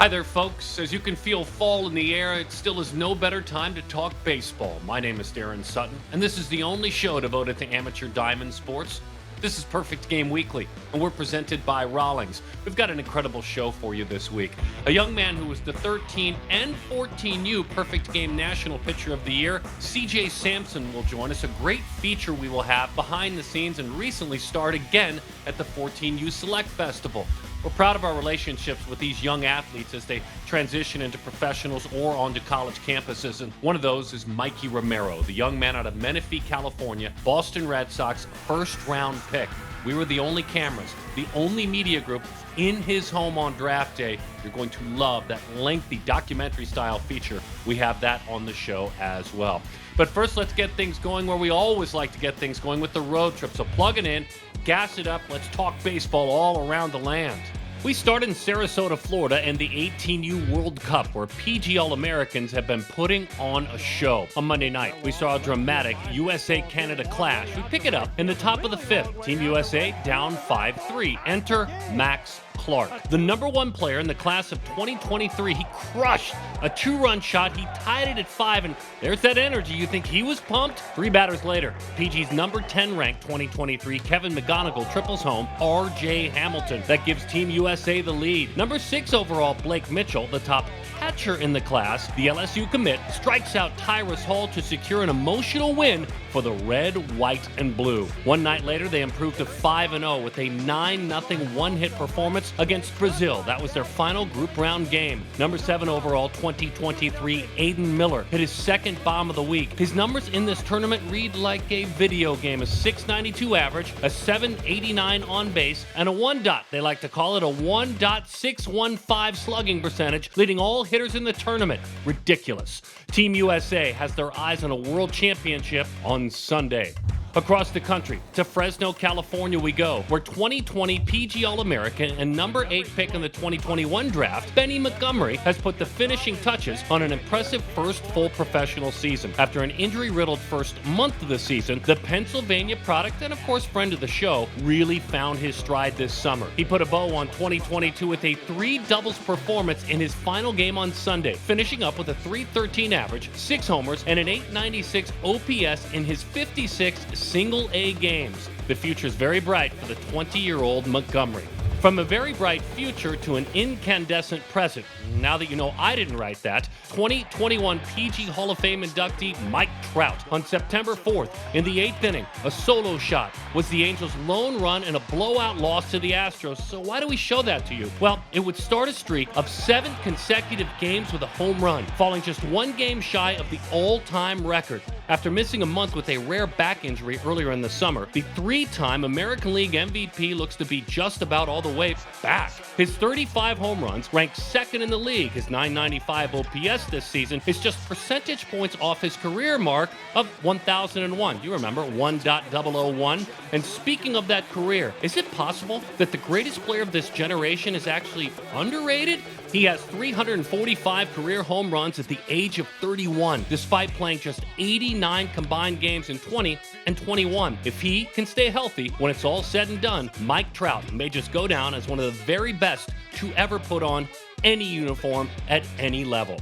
Hi there, folks. As you can feel fall in the air, it still is no better time to talk baseball. My name is Darren Sutton, and this is the only show devoted to amateur diamond sports. This is Perfect Game Weekly, and we're presented by Rawlings. We've got an incredible show for you this week. A young man who was the 13 and 14U Perfect Game National Pitcher of the Year, CJ Sampson, will join us. A great feature we will have behind the scenes and recently starred again at the 14U Select Festival. We're proud of our relationships with these young athletes as they transition into professionals or onto college campuses, and one of those is Mikey Romero, the young man out of Menifee, California, Boston Red Sox first-round pick. We were the only cameras, the only media group in his home on draft day. You're going to love that lengthy documentary-style feature. We have that on the show as well. But first, let's get things going where we always like to get things going, with the road trip. So plug it in, gas it up, let's talk baseball all around the land. We start in Sarasota, Florida, and the 18U World Cup, where PG All-Americans have been putting on a show. On Monday night, we saw a dramatic USA-Canada clash. We pick it up in the top of the fifth. Team USA down 5-3. Enter Max Clark, the number one player in the class of 2023. He crushed a two-run shot. He tied it at 5, and there's that energy. You think he was pumped? 3 batters later, PG's number 10 ranked 2023 Kevin McGonigal triples home R.J. Hamilton. That gives Team USA the lead. Number 6 overall Blake Mitchell, the top catcher in the class, the LSU commit, strikes out Tyrus Hall to secure an emotional win for the red, white, and blue. One night later, they improved to 5-0 with a 9-0 one-hit performance against Brazil. That was their final group round game. Number 7 overall 2023 Aidan Miller hit his second bomb of the week. His numbers in this tournament read like a video game: a .692 average, a .789 on base, and a 1. They like to call it a 1.615 slugging percentage, leading all hitters in the tournament. Ridiculous. Team USA has their eyes on a world championship on Sunday. Across the country, to Fresno, California we go, where 2020 PG All-American and number 8 pick in the 2021 draft, Benny Montgomery, has put the finishing touches on an impressive first full professional season. After an injury-riddled first month of the season, the Pennsylvania product, and of course friend of the show, really found his stride this summer. He put a bow on 2022 with a 3 doubles performance in his final game on Sunday, finishing up with a .313 average, 6 homers, and an .896 OPS in his 56 single-A games. The future's very bright for the 20-year-old Montgomery. From a very bright future to an incandescent present, now that you know I didn't write that, 2021 PG Hall of Fame inductee Mike Trout. On September 4th, in the 8th inning, a solo shot was the Angels' lone run in a blowout loss to the Astros. So why do we show that to you? Well, it would start a streak of 7 consecutive games with a home run, falling just 1 game shy of the all-time record. After missing a month with a rare back injury earlier in the summer, the 3-time American League MVP looks to be just about all the way back. His 35 home runs ranked 2nd in the league. His .995 OPS this season is just percentage points off his career mark of 1,001. You remember, 1.001. And speaking of that career, is it possible that the greatest player of this generation is actually underrated? He has 345 career home runs at the age of 31, despite playing just 89 combined games in 20 and 21. If he can stay healthy when it's all said and done, Mike Trout may just go down as one of the very best to ever put on any uniform at any level.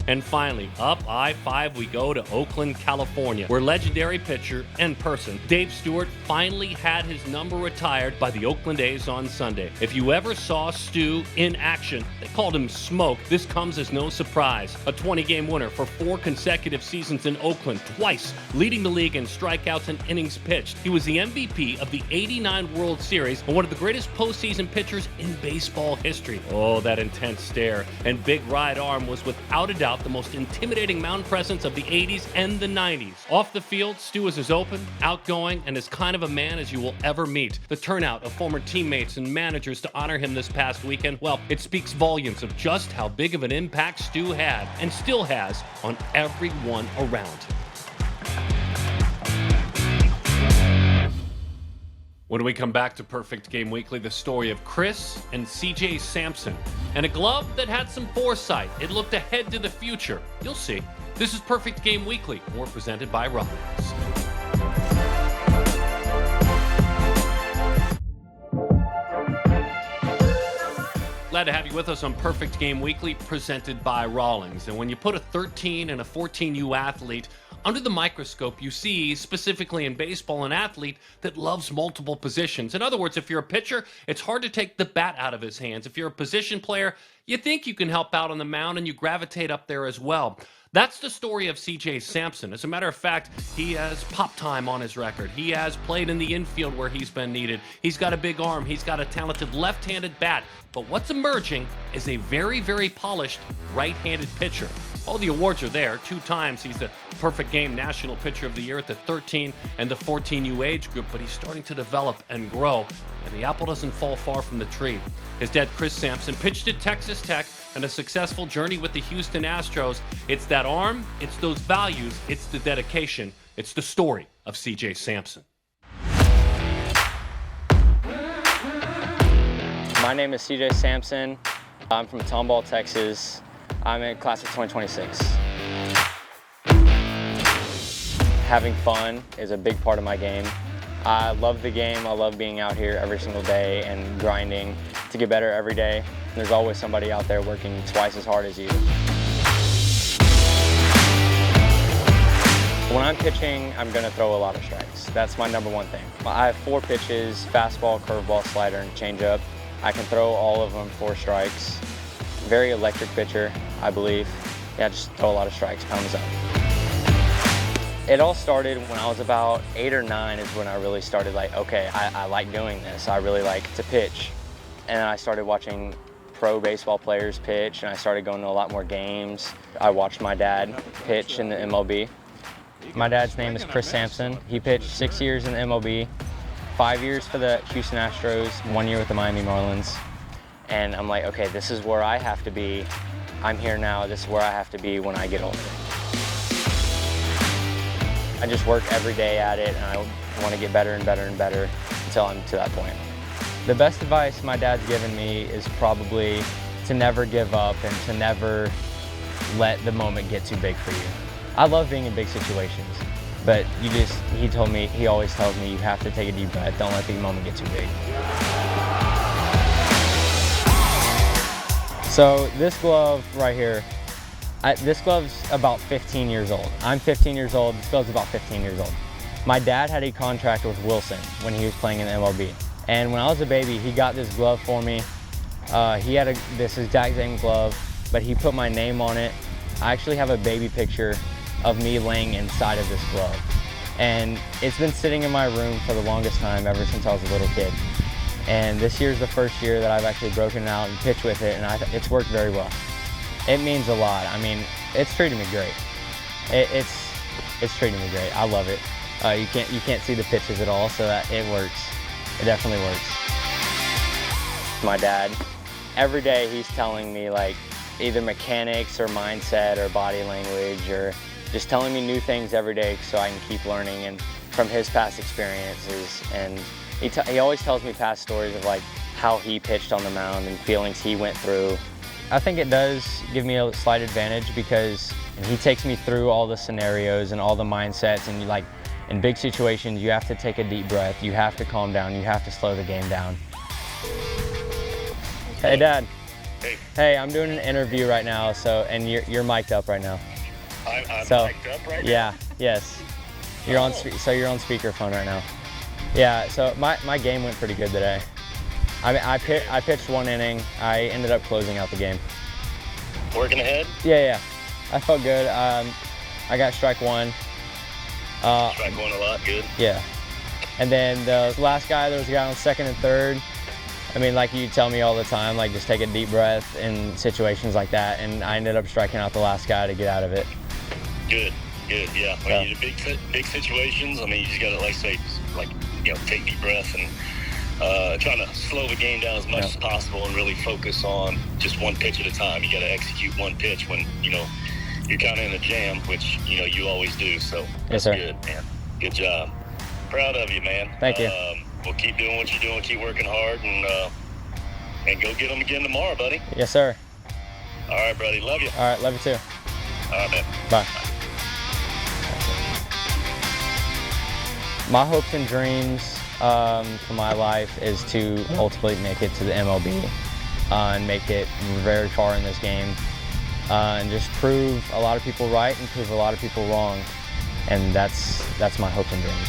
And finally, up I-5 we go to Oakland, California, where legendary pitcher and person Dave Stewart finally had his number retired by the Oakland A's on Sunday. If you ever saw Stu in action, they called him Smoke. This comes as no surprise. A 20-game winner for 4 consecutive seasons in Oakland, twice leading the league in strikeouts and innings pitched. He was the MVP of the '89 World Series and one of the greatest postseason pitchers in baseball history. Oh, that intense stare and big right arm was without a doubt the most intimidating mound presence of the 80s and the 90s. Off the field, Stu is as open, outgoing, and as kind of a man as you will ever meet. The turnout of former teammates and managers to honor him this past weekend, well, it speaks volumes of just how big of an impact Stu had and still has on everyone around. When we come back to Perfect Game Weekly, the story of Chris and CJ Sampson, and a glove that had some foresight. It looked ahead to the future. You'll see. This is Perfect Game Weekly, more presented by Rawlings. Glad to have you with us on Perfect Game Weekly, presented by Rawlings. And when you put a 13 and a 14U athlete under the microscope, you see, specifically in baseball, an athlete that loves multiple positions. In other words, if you're a pitcher, it's hard to take the bat out of his hands. If you're a position player, you think you can help out on the mound and you gravitate up there as well. That's the story of CJ Sampson. As a matter of fact, he has pop time on his record. He has played in the infield where he's been needed. He's got a big arm. He's got a talented left-handed bat. But what's emerging is a very, very polished right-handed pitcher. All the awards are there. 2 times he's the Perfect Game National Pitcher of the Year at the 13 and the 14U age group, but he's starting to develop and grow, and the apple doesn't fall far from the tree. His dad, Chris Sampson, pitched at Texas Tech and a successful journey with the Houston Astros. It's that arm, it's those values, it's the dedication, it's the story of CJ Sampson. My name is CJ Sampson. I'm from Tomball, Texas. I'm in class of 2026. Having fun is a big part of my game. I love the game. I love being out here every single day and grinding to get better every day. There's always somebody out there working twice as hard as you. When I'm pitching, I'm going to throw a lot of strikes. That's my number one thing. I have 4 pitches: fastball, curveball, slider, and changeup. I can throw all of them 4 strikes. Very electric pitcher, I believe. Yeah, just throw a lot of strikes, pound us up. It all started when I was about 8 or 9 is when I really started like, okay, I like doing this. I really like to pitch. And I started watching pro baseball players pitch, and I started going to a lot more games. I watched my dad pitch in the MLB. My dad's name is Chris Sampson. He pitched 6 years in the MLB, 5 years for the Houston Astros, 1 year with the Miami Marlins. And I'm like, okay, this is where I have to be. I'm here now. This is where I have to be when I get older. I just work every day at it, and I want to get better and better and better until I'm to that point. The best advice my dad's given me is probably to never give up and to never let the moment get too big for you. I love being in big situations, but he always tells me you have to take a deep breath. Don't let the moment get too big. So this glove right here, this glove's about 15 years old. I'm 15 years old, this glove's about 15 years old. My dad had a contract with Wilson when he was playing in the MLB. And when I was a baby, he got this glove for me. He had this exact same glove, but he put my name on it. I actually have a baby picture of me laying inside of this glove. And it's been sitting in my room for the longest time, ever since I was a little kid. And this year's the first year that I've actually broken it out and pitched with it, and it's worked very well. It means a lot. I mean, it's treated me great. It's treating me great. I love it. You can't see the pitches at all, so that it works. It definitely works. My dad, every day he's telling me like either mechanics or mindset or body language, or just telling me new things every day so I can keep learning and from his past experiences. And he always tells me past stories of like how he pitched on the mound and feelings he went through. I think it does give me a slight advantage because he takes me through all the scenarios and all the mindsets, and like in big situations you have to take a deep breath, you have to calm down, you have to slow the game down. Hey Dad. Hey, I'm doing an interview right now, and you're mic'd up right now. I'm mic'd up right now? Yeah, yes. You're on speakerphone right now. Yeah, so my game went pretty good today. I pitched 1 inning. I ended up closing out the game. Working ahead? Yeah. I felt good. I got strike 1. Strike 1 a lot, good. Yeah. And then the last guy, there was a guy on second and third. I mean, like you tell me all the time, like just take a deep breath in situations like that, and I ended up striking out the last guy to get out of it. Good, yeah. When you're in big situations, I mean, you just gotta, like say, like, you know, take deep breath and trying to slow the game down as much as possible and really focus on just one pitch at a time. You gotta execute one pitch when, you know, you're kind of in a jam, which, you know, you always do. So that's good, man. Good job. Proud of you, man. Thank you. We'll keep doing what you're doing, keep working hard, and go get them again tomorrow, buddy. Yes, sir. All right, buddy. Love you. All right, love you too. All right, man. Bye. My hopes and dreams for my life is to ultimately make it to the MLB. and make it very far in this game, and just prove a lot of people right and prove a lot of people wrong. And that's my hopes and dreams.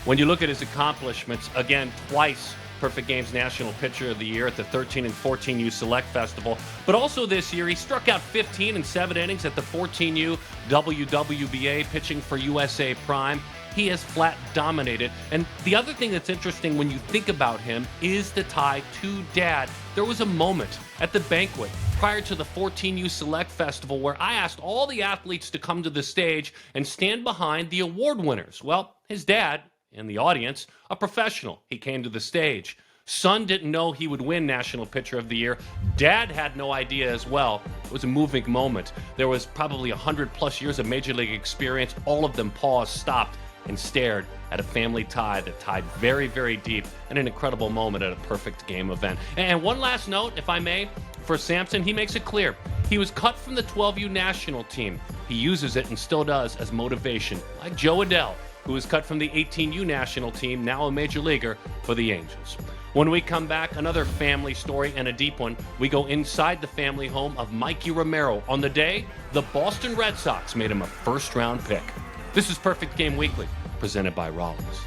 When you look at his accomplishments, again, twice Perfect Games National Pitcher of the Year at the 13 and 14U Select Festival. But also this year, he struck out 15 in 7 innings at the 14U WWBA, pitching for USA Prime. He has flat dominated. And the other thing that's interesting when you think about him is the tie to Dad. There was a moment at the banquet prior to the 14U Select Festival where I asked all the athletes to come to the stage and stand behind the award winners. Well, his dad, in the audience, a professional. He came to the stage. Son didn't know he would win National Pitcher of the Year. Dad had no idea as well. It was a moving moment. There was probably 100+ years of Major League experience. All of them paused, stopped, and stared at a family tie that tied very, very deep and an incredible moment at a Perfect Game event. And one last note, if I may, for Sampson, he makes it clear. He was cut from the 12U national team. He uses it and still does as motivation, like Joe Adell, who was cut from the 18U national team, now a major leaguer for the Angels. When we come back, another family story and a deep one. We go inside the family home of Mikey Romero on the day the Boston Red Sox made him a first-round pick. This is Perfect Game Weekly, presented by Rollins.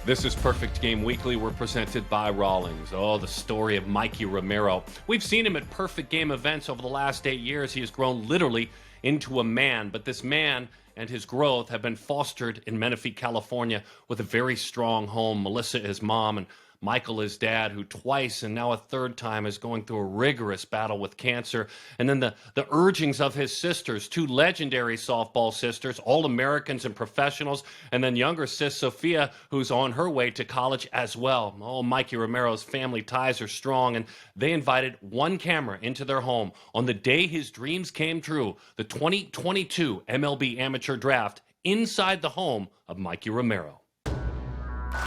This is Perfect Game Weekly. We're presented by Rawlings. Oh, the story of Mikey Romero. We've seen him at Perfect Game events over the last 8 years. He has grown literally into a man, but this man and his growth have been fostered in Menifee, California, with a very strong home. Melissa, his mom, and Michael, his dad, who twice and now a third time is going through a rigorous battle with cancer. And then the urgings of his sisters, 2 legendary softball sisters, all Americans and professionals, and then younger sis Sophia, who's on her way to college as well. Oh, Mikey Romero's family ties are strong, and they invited one camera into their home on the day his dreams came true, the 2022 MLB Amateur Draft, inside the home of Mikey Romero.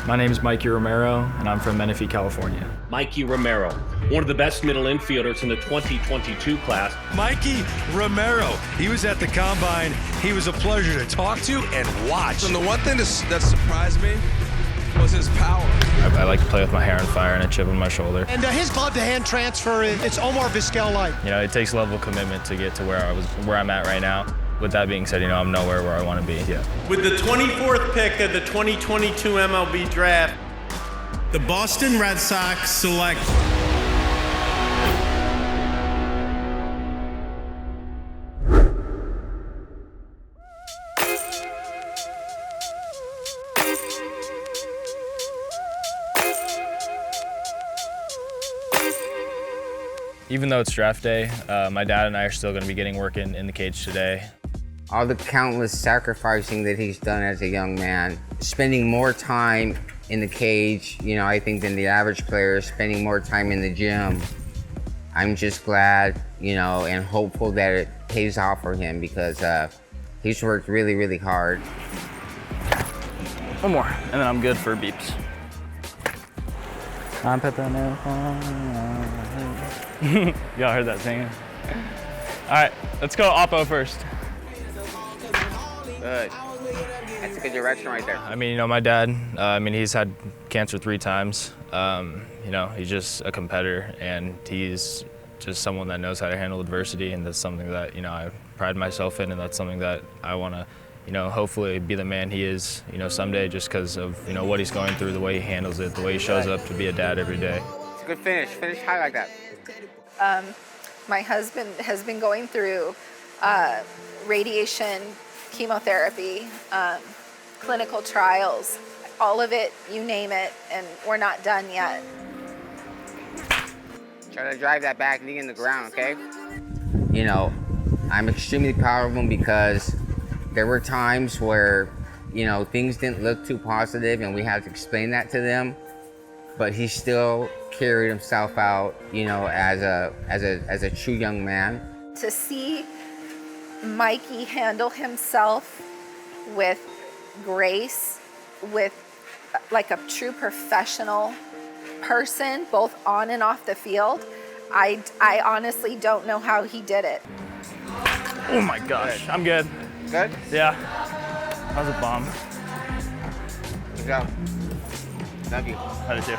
My name is Mikey Romero, and I'm from Menifee, California. Mikey Romero, one of the best middle infielders in the 2022 class. Mikey Romero, he was at the Combine. He was a pleasure to talk to and watch. And the one thing that surprised me was his power. I like to play with my hair on fire and a chip on my shoulder. And his glove-to-hand transfer, it's Omar Vizquel-like. You know, it takes a level of commitment to get to where I'm at right now. With that being said, you know, I'm nowhere where I want to be. Yeah. With the 24th pick of the 2022 MLB Draft, the Boston Red Sox select Even though it's draft day, my dad and I are still going to be getting work in the cage today. All the countless sacrificing that he's done as a young man, spending more time in the cage, you know, I think than the average player, spending more time in the gym. I'm just glad, you know, and hopeful that it pays off for him because he's worked really, really hard. One more, and then I'm good for beeps. I'm Peppa Y'all heard that singing? All right, let's go Oppo first. Good. That's a good direction right there. I mean, you know, my dad, he's had cancer 3 times. You know, he's just a competitor, and he's just someone that knows how to handle adversity, and that's something that, you know, I pride myself in, and that's something that I want to, you know, hopefully be the man he is, you know, someday, just because of, you know, what he's going through, the way he handles it, the way he shows up to be a dad every day. It's a good finish. Finish high like that. My husband has been going through radiation, chemotherapy, clinical trials, all of it, you name it, and we're not done yet. Try to drive that back knee in the ground, okay? You know, I'm extremely proud of him because there were times where, you know, things didn't look too positive and we had to explain that to them, but he still carried himself out, you know, as a true young man. To see Mikey handle himself with grace, with like a true professional person, both on and off the field, I honestly don't know how he did it. Oh my gosh, I'm good. Good? Yeah, that was a bomb. Good job. Love you. How did you?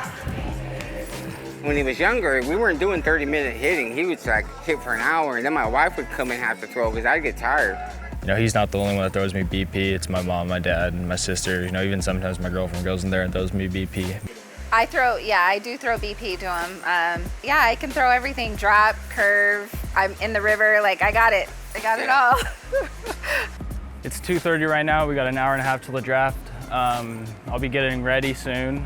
When he was younger, we weren't doing 30-minute hitting. He would like hit for an hour, and then my wife would come and have to throw because I'd get tired. You know, he's not the only one that throws me BP. It's my mom, my dad, and my sister. You know, even sometimes my girlfriend goes in there and throws me BP. I do throw BP to him. Yeah, I can throw everything, drop, curve, I'm in the river, like I got it all. It's 2:30 right now. We got an hour and a half till the draft. I'll be getting ready soon. You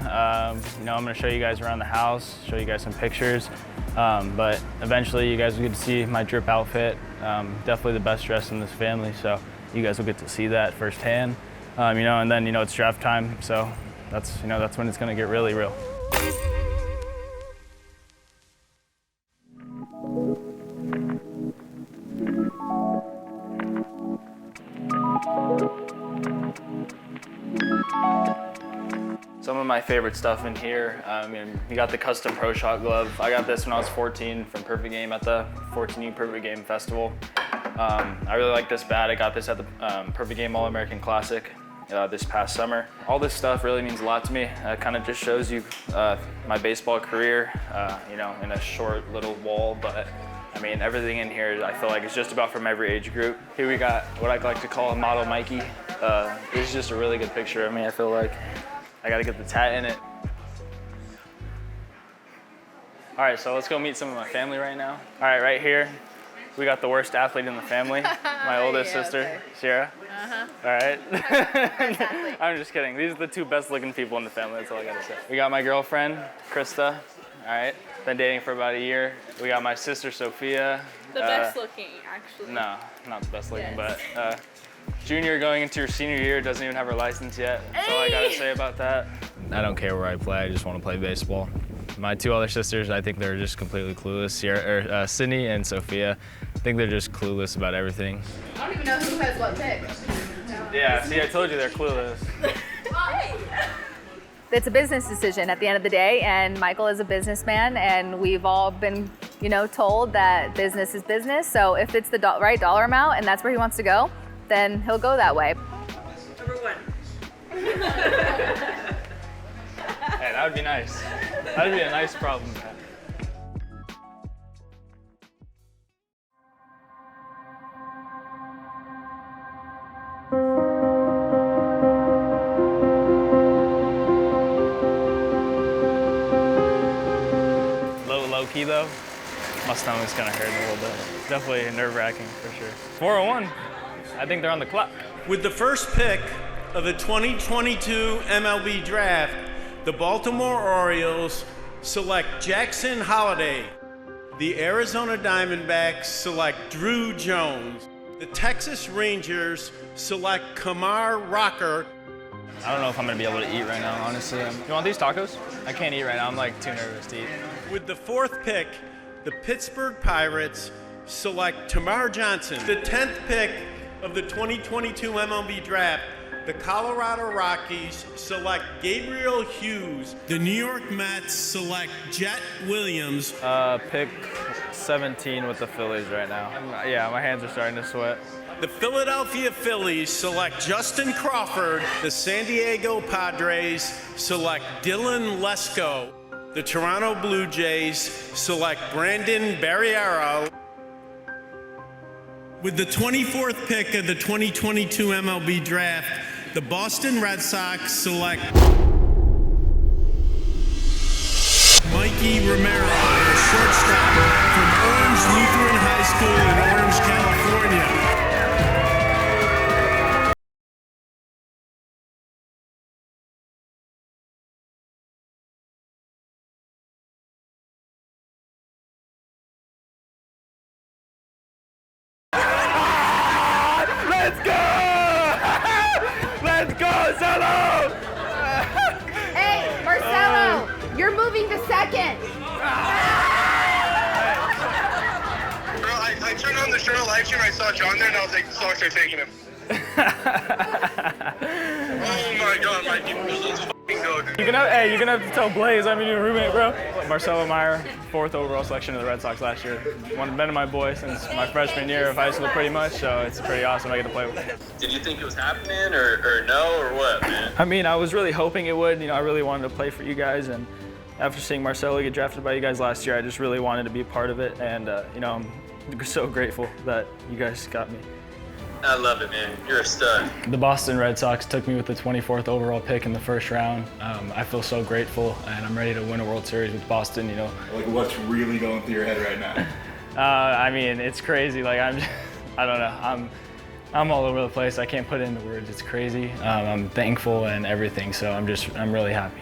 know, I'm gonna show you guys around the house, show you guys some pictures. But eventually you guys will get to see my drip outfit. Definitely the best dress in this family, so you guys will get to see that firsthand. You know, and then, you know, it's draft time, so that's when it's gonna get really real. Some of my favorite stuff in here, you got the custom Pro Shot glove. I got this when I was 14 from Perfect Game at the 14U Perfect Game Festival. I really like this bat. I got this at the Perfect Game All-American Classic this past summer. All this stuff really means a lot to me. It kind of just shows you my baseball career, you know, in a short little wall, but I mean, everything in here, I feel like it's just about from every age group. Here we got what I like to call a model Mikey. This is just a really good picture of me. I feel like I gotta get the tat in it. All right, so let's go meet some of my family right now. All right, right here, we got the worst athlete in the family, my oldest sister, okay. Sierra. All right. I'm just kidding. These are the two best looking people in the family, that's all I gotta say. We got my girlfriend, Krista. All right, been dating for about a year. We got my sister, Sophia. The best looking, actually. No, not the best looking, but junior going into her senior year, doesn't even have her license yet. That's all I gotta say about that. I don't care where I play, I just want to play baseball. My two other sisters, I think they're just completely clueless. Sydney and Sophia, I think they're just clueless about everything. I don't even know who has what pick. Yeah, see, I told you they're clueless. It's a business decision at the end of the day, and Michael is a businessman, and we've all been, you know, told that business is business. So if it's the right dollar amount and that's where he wants to go, then he'll go that way. Number one. Hey, that would be nice. That would be a nice problem to have. Low key though, my stomach's gonna hurt a little bit. It's definitely nerve-wracking for sure. 401, I think they're on the clock. With the first pick of the 2022 MLB Draft, the Baltimore Orioles select Jackson Holliday. The Arizona Diamondbacks select Drew Jones. The Texas Rangers select Kamar Rocker. I don't know if I'm gonna be able to eat right now, honestly. You want these tacos? I can't eat right now, I'm like too nervous to eat. With the fourth pick, the Pittsburgh Pirates select Tamar Johnson. The 10th pick of the 2022 MLB Draft, the Colorado Rockies select Gabriel Hughes. The New York Mets select Jet Williams. Pick 17 with the Phillies right now. Yeah, my hands are starting to sweat. The Philadelphia Phillies select Justin Crawford. The San Diego Padres select Dylan Lesko. The Toronto Blue Jays select Brandon Barriero. With the 24th pick of the 2022 MLB Draft, the Boston Red Sox select Mikey Romero, a shortstop from Orange Lutheran High School in Orange, California. Let's go! Let's go, Marcelo! Hey, Marcelo, you're moving to second. I turned on the show live stream, I saw John there, and I was like, the Sox are taking him. Oh my God, Mikey, let's fucking go, dude. You're gonna have to tell Blaze I'm your roommate, bro. Marcelo Meyer, 4th overall selection of the Red Sox last year. Been my boy since my freshman year of high school, pretty much. So it's pretty awesome I get to play with him. Did you think it was happening, or no, or what, man? I mean, I was really hoping it would. I really wanted to play for you guys, and after seeing Marcelo get drafted by you guys last year, I just really wanted to be a part of it, and I'm so grateful that you guys got me. I love it, man. You're a stud. The Boston Red Sox took me with the 24th overall pick in the first round. I feel so grateful, and I'm ready to win a World Series with Boston. Like, what's really going through your head right now? I mean, it's crazy. Like, I don't know. I'm all over the place. I can't put it into words. It's crazy. I'm thankful and everything. So I'm really happy.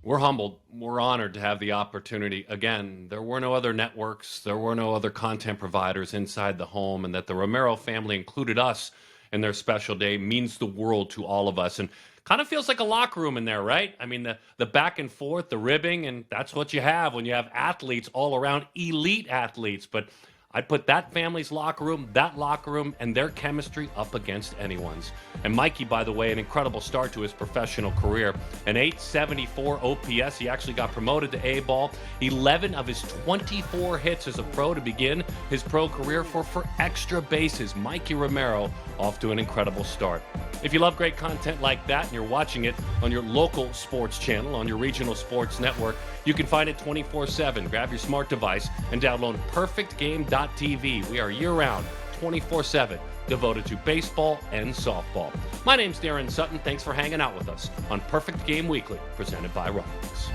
We're humbled. We're honored to have the opportunity. Again, there were no other networks. There were no other content providers inside the home, and that the Romero family included us in their special day means the world to all of us. And kind of feels like a locker room in there, right? I mean, the back and forth, the ribbing, and that's what you have when you have athletes all around, elite athletes. But I'd put that family's locker room, and their chemistry up against anyone's. And Mikey, by the way, an incredible start to his professional career. An .874 OPS. He actually got promoted to A-ball. 11 of his 24 hits as a pro to begin his pro career for extra bases. Mikey Romero off to an incredible start. If you love great content like that and you're watching it on your local sports channel, on your regional sports network, you can find it 24/7. Grab your smart device and download perfectgame.tv. We are year-round, 24/7, devoted to baseball and softball. My name's Darren Sutton. Thanks for hanging out with us on Perfect Game Weekly, presented by Rollins.